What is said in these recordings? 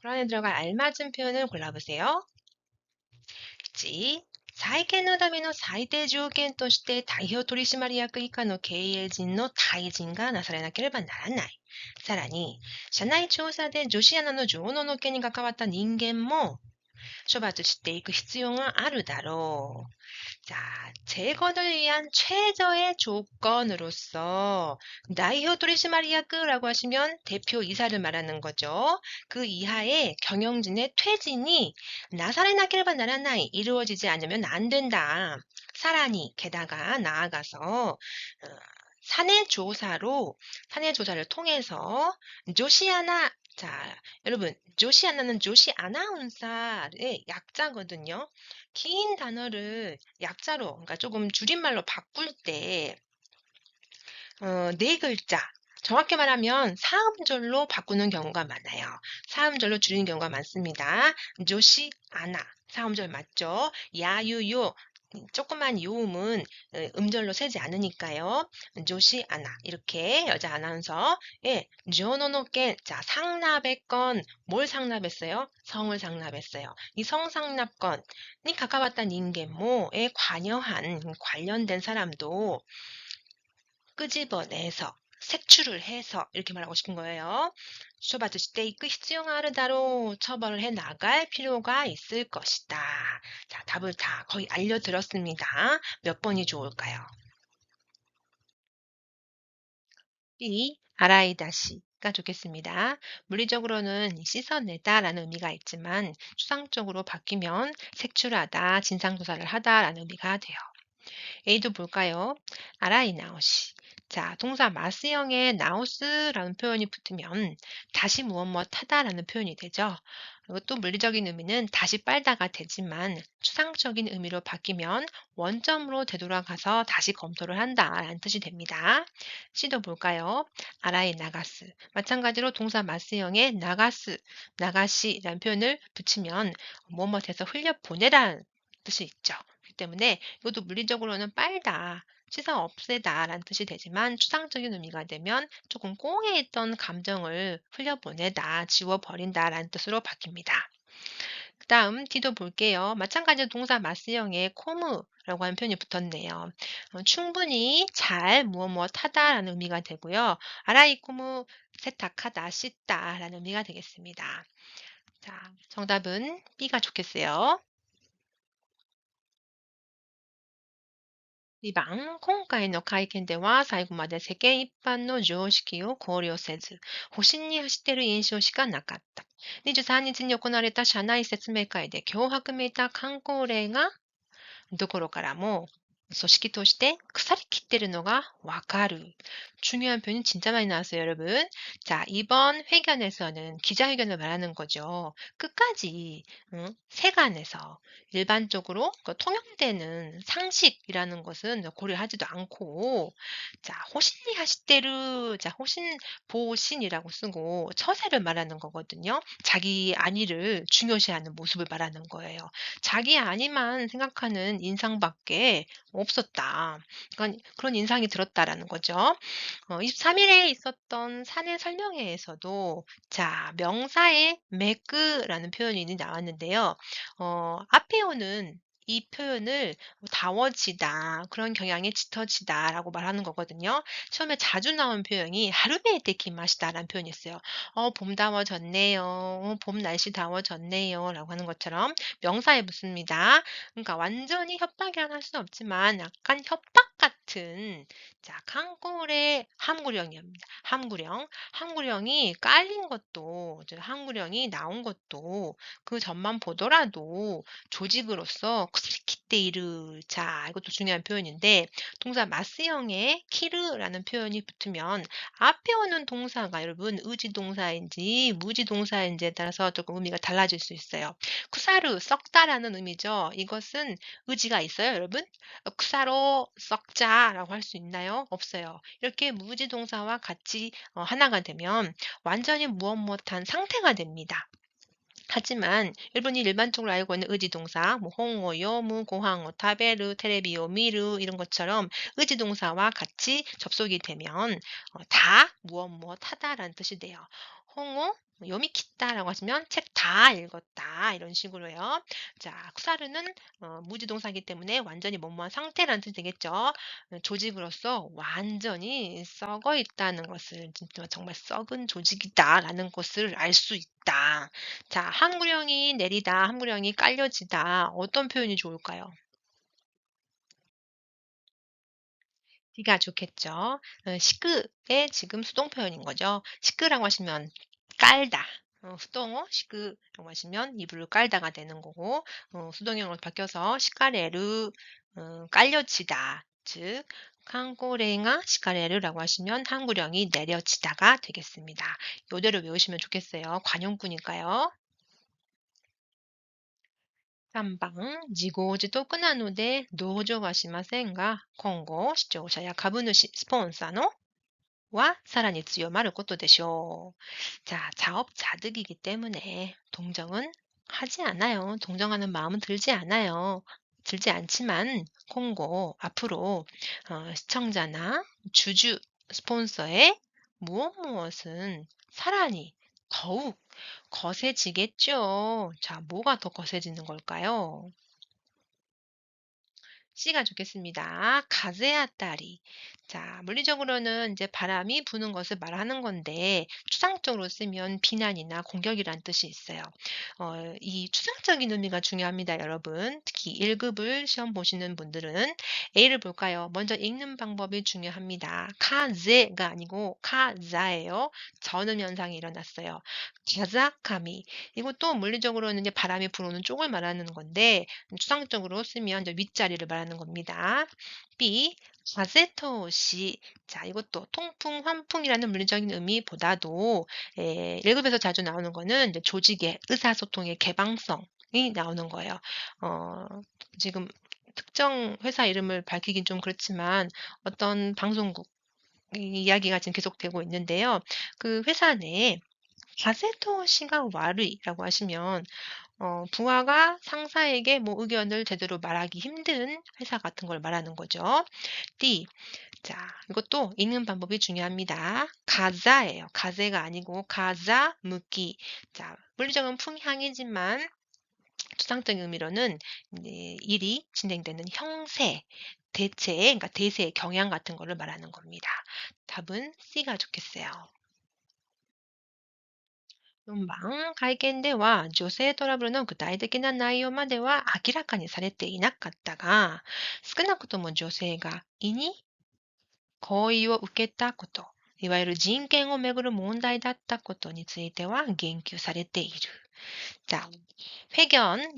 고란에 들어갈 알맞은 표현을 골라보세요. 1、再建のための最低条件として代表取締役以下の経営陣の退陣がなされなければならない。さらに、社内調査で女子アナの上納の件に関わった人間も処罰していく必要があるだろう。 자, 재건을 위한 최저의 조건으로서代表 取締役라고 하시면 대표 이사를 말하는 거죠. 그 이하의 경영진의 퇴진이 나사레나케레바 나라나이 이루어지지 않으면 안 된다. 사라니 게다가 나아가서 사내 조사를 통해서 조시아나 자, 여러분, 조시아나는 조시 아나운서의 약자거든요. 긴 단어를 약자로, 그러니까 조금 줄임말로 바꿀 때, 네 글자, 정확히 말하면 사음절로 바꾸는 경우가 많아요. 사음절로 줄이는 경우가 많습니다. 조시 아나, 사음절 맞죠? 야유요, 조그만 요음은 음절로 세지 않으니까요. 조시 아나 이렇게 여자 아나운서 조노노겐 자 상납의 건 뭘 상납했어요? 성을 상납했어요. 이 성상납건이 가까웠던 인계모에 관련된 사람도 끄집어내서 색출을 해서 이렇게 말하고 싶은 거예요. 쇼바즈시 테이크 히츠요가 아르다로 처벌을 해 나갈 필요가 있을 것이다. 자, 답을 다 거의 알려드렸습니다. 몇 번이 좋을까요? 1. 아라이다시가 좋겠습니다. 물리적으로는 씻어내다라는 의미가 있지만 추상적으로 바뀌면 색출하다, 진상조사를 하다라는 의미가 돼요. A도 볼까요? 아라이나오시. 자, 동사 마스형에 나오스라는 표현이 붙으면 다시 무엇 하다라는 표현이 되죠. 그리고 또 물리적인 의미는 다시 빨다가 되지만 추상적인 의미로 바뀌면 원점으로 되돌아가서 다시 검토를 한다라는 뜻이 됩니다. C도 볼까요? 아라이 나가스. 마찬가지로 동사 마스형에 나가시라는 표현을 붙이면 무엇에서 흘려보내라는 뜻이 있죠. 그렇기 때문에 이것도 물리적으로는 빨다, 씻어 없애다라는 뜻이 되지만 추상적인 의미가 되면 조금 꽁에 있던 감정을 흘려보내다, 지워버린다라는 뜻으로 바뀝니다. 그 다음 D도 볼게요. 마찬가지로 동사 마스형에 코무라고 하는 표현이 붙었네요. 충분히 잘 무엇 하다라는 의미가 되고요. 아라이코무 세탁하다, 씻다라는 의미가 되겠습니다. 자, 정답은 B가 좋겠어요. 2番、今回の会見では最後まで世間一般の常識を考慮せず、保身に走っている印象しかなかった。23日に行われた社内説明会で脅迫めいた観光令がどころからも組織として腐りきってるのがわかる. 중요한 표현이 진짜 많이 나왔어요, 여러분. 자, 이번 회견에서는 기자회견을 말하는 거죠. 끝까지 세간에서 일반적으로 통용되는 상식이라는 것은 고려하지도 않고 자, 호신이 하시대로 자, 보신이라고 쓰고 처세를 말하는 거거든요. 자기 안위를 중요시하는 모습을 말하는 거예요. 자기 안위만 생각하는 인상밖에 없었다. 그러니까 그런 인상이 들었다라는 거죠. 23일에 있었던 사내 설명회에서도 자, 명사에 매끄라는 표현이 나왔는데요. 앞에 오는 이 표현을 다워지다, 그런 경향에 짙어지다라고 말하는 거거든요. 처음에 자주 나온 표현이 하루메 데키마시다라는 표현이 있어요. 봄 다워졌네요. 봄 날씨 다워졌네요. 라고 하는 것처럼 명사에 붙습니다. 그러니까 완전히 협박이라는 할 수는 없지만 약간 협박 같은 자, 칸골의 함구령입니다. 함구령이 깔린 것도 함구령이 나온 것도 그 점만 보더라도 조직으로서 쿠스리키테이르 자, 이것도 중요한 표현인데 동사 마스형에 키르라는 표현이 붙으면 앞에 오는 동사가 여러분 의지동사인지 무지동사인지에 따라서 조금 의미가 달라질 수 있어요. 쿠사르 썩다라는 의미죠. 이것은 의지가 있어요, 여러분? 쿠사로 썩자라고 할 수 있나요? 없어요. 이렇게 무지동사와 같이 하나가 되면 완전히 무엇한 상태가 됩니다. 하지만 여러분이 일반적으로 알고 있는 의지동사, 뭐 홍어, 요무, 고항어, 타베르, 테레비오, 미르 이런 것처럼 의지동사와 같이 접속이 되면 다 무엇 하다라는 뜻이 돼요. 홍어 요미키타라고 하시면 책 다 읽었다 이런 식으로요. 자, 쿠사르는 무지동사이기 때문에 완전히 뭐뭐한 상태라는 뜻이 되겠죠. 조직으로서 완전히 썩어 있다는 것을 진짜 정말 썩은 조직이다라는 것을 알 수 있다. 자, 한 구령이 내리다, 한 구령이 깔려지다. 어떤 표현이 좋을까요? D가 좋겠죠. 시크의 지금 수동 표현인 거죠. 시크라고 하시면 깔다. 수동어 시크라고 하시면 이불을 깔다가 되는 거고 수동형으로 바뀌어서 시카레르 깔려지다. 즉 칸고레가 시카레르라고 하시면 한 구령이 내려지다가 되겠습니다. 이대로 외우시면 좋겠어요. 관용구니까요. 3번自業自得なので同情はしませんが、今後視聴者や株主、スポンサーの와 사란이強まる 것도 되쇼. 자, 자업자득이기 때문에 동정은 하지 않아요. 동정하는 마음은 들지 않아요. 들지 않지만 공고 앞으로 시청자나 주주 스폰서의 무엇 무엇은 사란이 더욱 거세지겠죠. 자, 뭐가 더 거세지는 걸까요? C가 좋겠습니다. 가즈야따리. 자, 물리적으로는 이제 바람이 부는 것을 말하는 건데 추상적으로 쓰면 비난이나 공격이란 뜻이 있어요. 이 추상적인 의미가 중요합니다, 여러분. 특히 1급을 시험 보시는 분들은 A를 볼까요? 먼저 읽는 방법이 중요합니다. 카제가 아니고 카자예요. 전음 현상이 일어났어요. 가자카미. 이것도 물리적으로는 이제 바람이 불어오는 쪽을 말하는 건데 추상적으로 쓰면 이제 윗자리를 말하는 겁니다. B. 가세토시. 자, 이것도 통풍, 환풍이라는 물리적인 의미보다도 1급에서 자주 나오는 거는 이제 조직의 의사소통의 개방성이 나오는 거예요. 어, 지금 특정 회사 이름을 밝히긴 좀 그렇지만 어떤 방송국 이야기가 지금 계속되고 있는데요. 그 회사 내에 가세토시가 와르이라고 하시면 부하가 상사에게 뭐 의견을 제대로 말하기 힘든 회사 같은 걸 말하는 거죠. D. 자, 이것도 읽는 방법이 중요합니다. 가자예요. 가제가 아니고 가자 무기. 자, 물리적인 풍향이지만 추상적인 의미로는 일이 진행되는 형세, 대체, 그러니까 대세의 경향 같은 거를 말하는 겁니다. 답은 C가 좋겠어요. 4番、会見では女性トラブルの具体的な内容までは明らかにされていなかったが、少なくとも女性が意に合意を受けたこと、いわゆる人権をめぐる問題だったことについては言及されている。 자,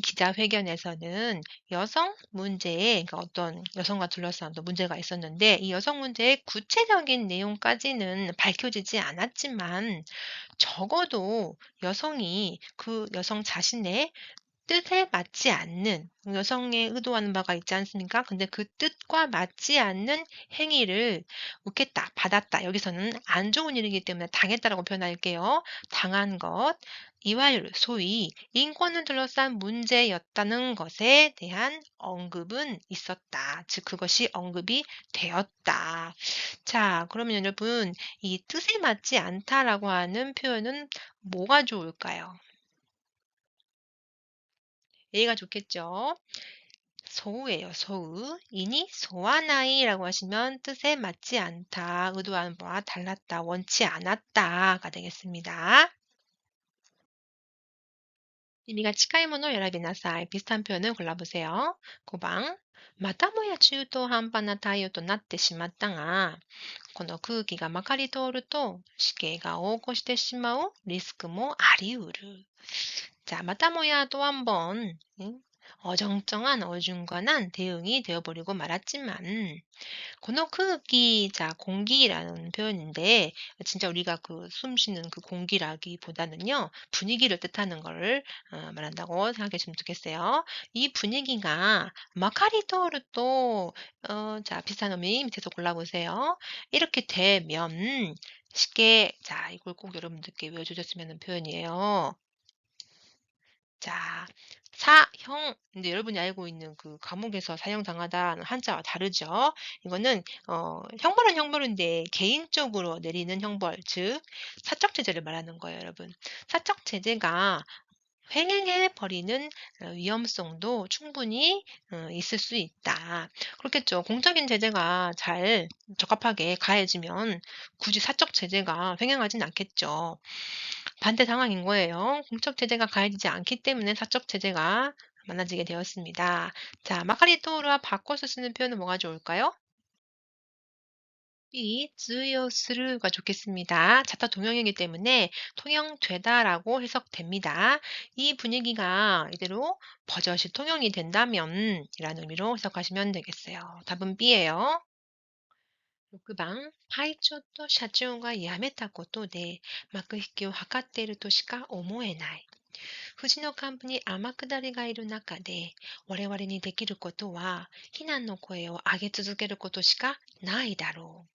기자회견에서는 여성 문제에, 그러니까 어떤 여성과 둘러싼 또 문제가 있었는데, 이 여성 문제의 구체적인 내용까지는 밝혀지지 않았지만, 적어도 여성이 그 여성 자신의 뜻에 맞지 않는 여성의 의도하는 바가 있지 않습니까? 근데 그 뜻과 맞지 않는 행위를 웃겠다, 받았다. 여기서는 안 좋은 일이기 때문에 당했다라고 표현할게요. 당한 것, 이와율, 소위 인권을 둘러싼 문제였다는 것에 대한 언급은 있었다. 즉 그것이 언급이 되었다. 자, 그러면 여러분 이 뜻에 맞지 않다라고 하는 표현은 뭐가 좋을까요? A가 좋겠죠. 소우예요, 소우. 이니 소와나이라고 하시면 뜻에 맞지 않다, 의도하는 바와 달랐다, 원치 않았다가 되겠습니다. 의미가 近いものを選びなさい. 비슷한 표현을 골라보세요. 5번. またもや中途半端な対応となってしまったが、この空気がまかり通ると死刑が横行してしまうリスクもあり得る. 자, 마타모야 또 한 번 어정쩡한 어중간한 대응이 되어버리고 말았지만 고노크기, 자, 공기라는 표현인데 진짜 우리가 그 숨 쉬는 그 공기라기보다는요 분위기를 뜻하는 걸 말한다고 생각해 주시면 좋겠어요. 이 분위기가 마카리토르 또 자, 비슷한 의미 밑에서 골라보세요. 이렇게 되면 쉽게, 자, 이걸 꼭 여러분들께 외워주셨으면 하는 표현이에요. 자, 사형, 근데 여러분이 알고 있는 그 감옥에서 사형당하다는 한자와 다르죠. 이거는 형벌은 형벌인데 개인적으로 내리는 형벌, 즉 사적 제재를 말하는 거예요, 여러분. 사적 제재가 횡행해 버리는 위험성도 충분히 있을 수 있다. 그렇겠죠. 공적인 제재가 잘 적합하게 가해지면 굳이 사적 제재가 횡행하진 않겠죠. 반대 상황인 거예요. 공적 제재가 가해지지 않기 때문에 사적 제재가 많아지게 되었습니다. 자, 마카리토르와 바꿔서 쓰는 표현은 뭐가 좋을까요? 이 즈요스르가 좋겠습니다. 자타 동형이기 때문에 통용되다라고 해석됩니다. 이 분위기가 이대로 버젓이 통용이 된다면 이라는 의미로 해석하시면 되겠어요. 답은 B예요. 6番、会長と社長が辞めたことで幕引きを図っているとしか思えない。藤の幹部に天下りがいる中で、我々にできることは、非難の声を上げ続けることしかないだろう。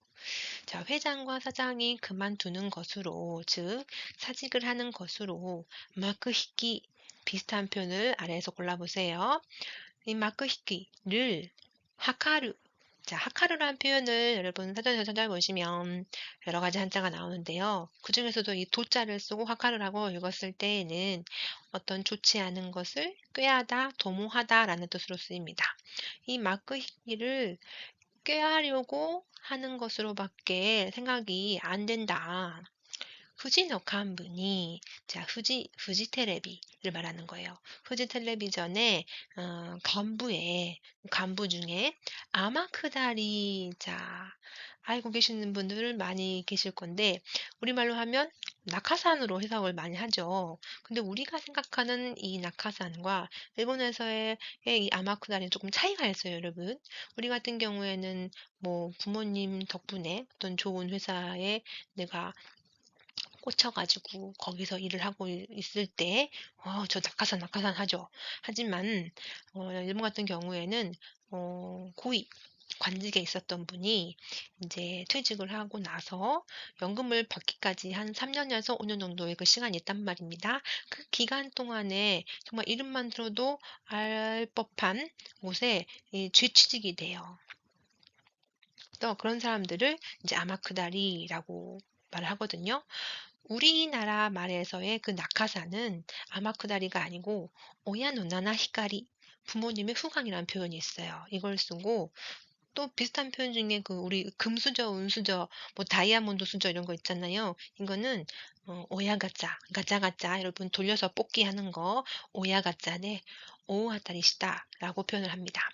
자, 회장과 사장이 그만두는 것으로, 즉 사직을 하는 것으로 마크히키 비슷한 표현을 아래에서 골라보세요. 이 마크히키를 하카르, 자, 하카르라는 표현을 여러분 사전에서 찾아보시면 여러 가지 한자가 나오는데요. 그 중에서도 이 도자를 쓰고 하카르라고 읽었을 때에는 어떤 좋지 않은 것을 꾀하다, 도모하다라는 뜻으로 쓰입니다. 이 마크히키를 꾀하려고 하는 것으로밖에 생각이 안 된다. 후지노 간부니, 자, 후지 텔레비를 말하는 거예요. 후지 텔레비전의 간부 중에 아마크다리, 자, 알고 계시는 분들 많이 계실 건데, 우리말로 하면 낙하산으로 해석을 많이 하죠. 근데 우리가 생각하는 이 낙하산과 일본에서의 이 아마크다리는 조금 차이가 있어요, 여러분. 우리 같은 경우에는 뭐 부모님 덕분에 어떤 좋은 회사에 내가 꽂혀가지고 거기서 일을 하고 있을 때, 저 낙하산 하죠. 하지만, 일본 같은 경우에는, 고위, 관직에 있었던 분이 이제 퇴직을 하고 나서 연금을 받기까지 한 3년에서 5년 정도의 그 시간이 있단 말입니다. 그 기간 동안에 정말 이름만 들어도 알 법한 곳에 죄취직이 돼요. 또 그런 사람들을 이제 아마크다리라고 말을 하거든요. 우리나라 말에서의 그 낙하산은 아마크다리가 아니고 오야노나나 히카리, 부모님의 후광이라는 표현이 있어요. 이걸 쓰고 또 비슷한 표현 중에 그 우리 금수저, 운수저, 뭐 다이아몬드 수저 이런 거 있잖아요. 이거는 오야가짜, 가짜가짜 여러분 돌려서 뽑기 하는 거 오야가짜네 오아타리시다라고 표현을 합니다.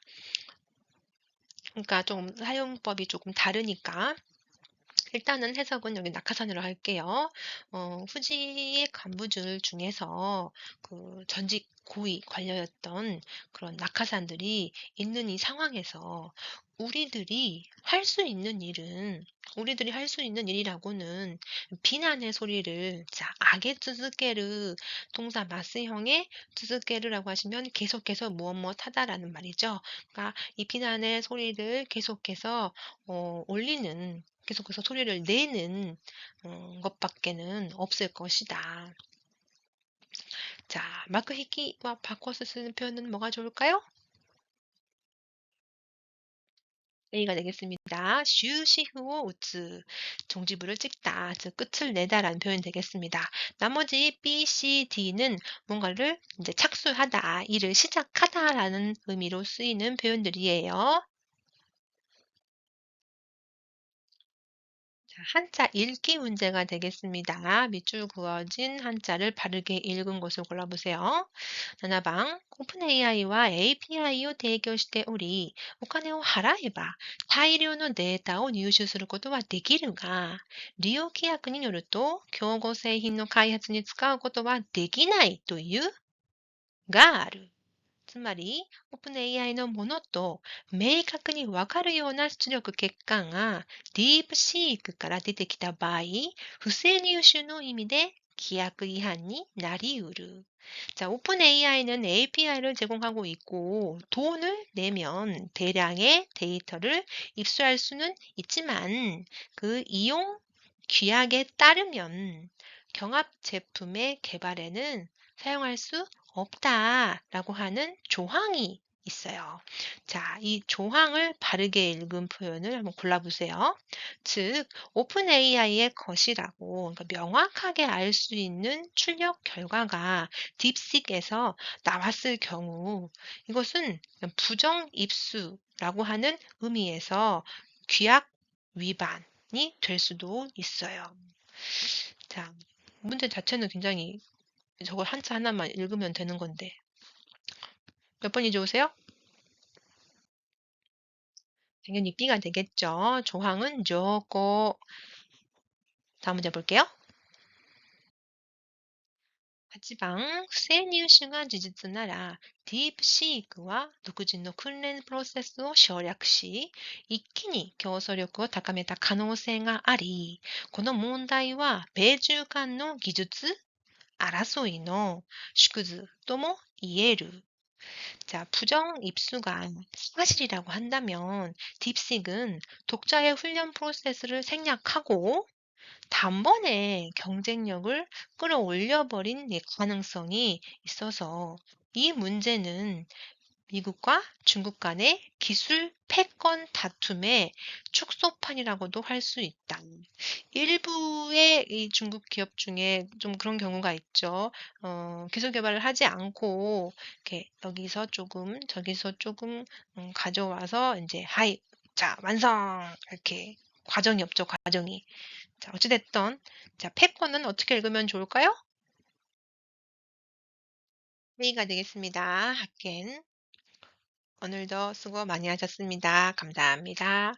그러니까 좀 사용법이 조금 다르니까 일단은 해석은 여기 낙하산으로 할게요. 후지의 간부들 중에서 그 전직 고위 관료였던 그런 낙하산들이 있는 이 상황에서 우리들이 할 수 있는 일이라고는 비난의 소리를, 자, 악의 쯔즈게르, 동사 마스형의 쯔즈게르라고 하시면 계속해서 무엇 하다라는 말이죠. 그러니까 이 비난의 소리를 계속해서 계속해서 소리를 내는 것밖에는 없을 것이다. 자, 마크히키와 바꿔서 쓰는 표현은 뭐가 좋을까요? A가 되겠습니다. 슈시후오 우츠, 종지부를 찍다, 즉 끝을 내다라는 표현이 되겠습니다. 나머지 B, C, D는 뭔가를 이제 착수하다, 일을 시작하다라는 의미로 쓰이는 표현들이에요. 자, 한자 읽기 문제가 되겠습니다. 밑줄 그어진 한자를 바르게 읽은 것을 골라보세요. 7번 오픈 AI와 API を提供しており、お金を払えば大量のデータを入手することはできるが、利用規約によると競合製品の開発に使うことはできないというがある。つまり、OpenAI のものと明確にわかるような出力結果が DeepSeek から出てきた場合、不正入手の意味で規約違反になりうる. 자, OpenAI는 API를 제공하고 있고 돈을 내면 대량의 데이터를 입수할 수는 있지만 그 이용 규약에 따르면 경합 제품의 개발에는 사용할 수 없다라고 하는 조항이 있어요. 자, 이 조항을 바르게 읽은 표현을 한번 골라보세요. 즉, 오픈AI의 것이라고 그러니까 명확하게 알 수 있는 출력 결과가 딥식에서 나왔을 경우 이것은 부정 입수라고 하는 의미에서 규약 위반이 될 수도 있어요. 자, 문제 자체는 굉장히 저거 한자 하나만 읽으면 되는 건데 몇 번이 좋으세요? 당연히 B가 되겠죠. 조항은 요거. 다음 문제 볼게요. 8번不正入手が事実なら、ディープシークは独自の訓練プロセスを省略し、一気に競争力を高めた可能性があり、この問題は米中間の技術争いの縮図とも言える。 자, 부정 입수가 사실이라고 한다면 딥식은 독자의 훈련 프로세스를 생략하고 단번에 경쟁력을 끌어올려 버린 가능성이 있어서 이 문제는 미국과 중국 간의 기술 패권 다툼의 축소판이라고도 할 수 있다. 일부의 이 중국 기업 중에 좀 그런 경우가 있죠. 기술 개발을 하지 않고 이렇게 여기서 조금 저기서 조금 가져와서 이제 하이, 자, 완성 이렇게 과정이 없죠, 과정이. 자, 어찌됐든 자, 패권은 어떻게 읽으면 좋을까요? A가 되겠습니다. 학견. 오늘도 수고 많이 하셨습니다. 감사합니다.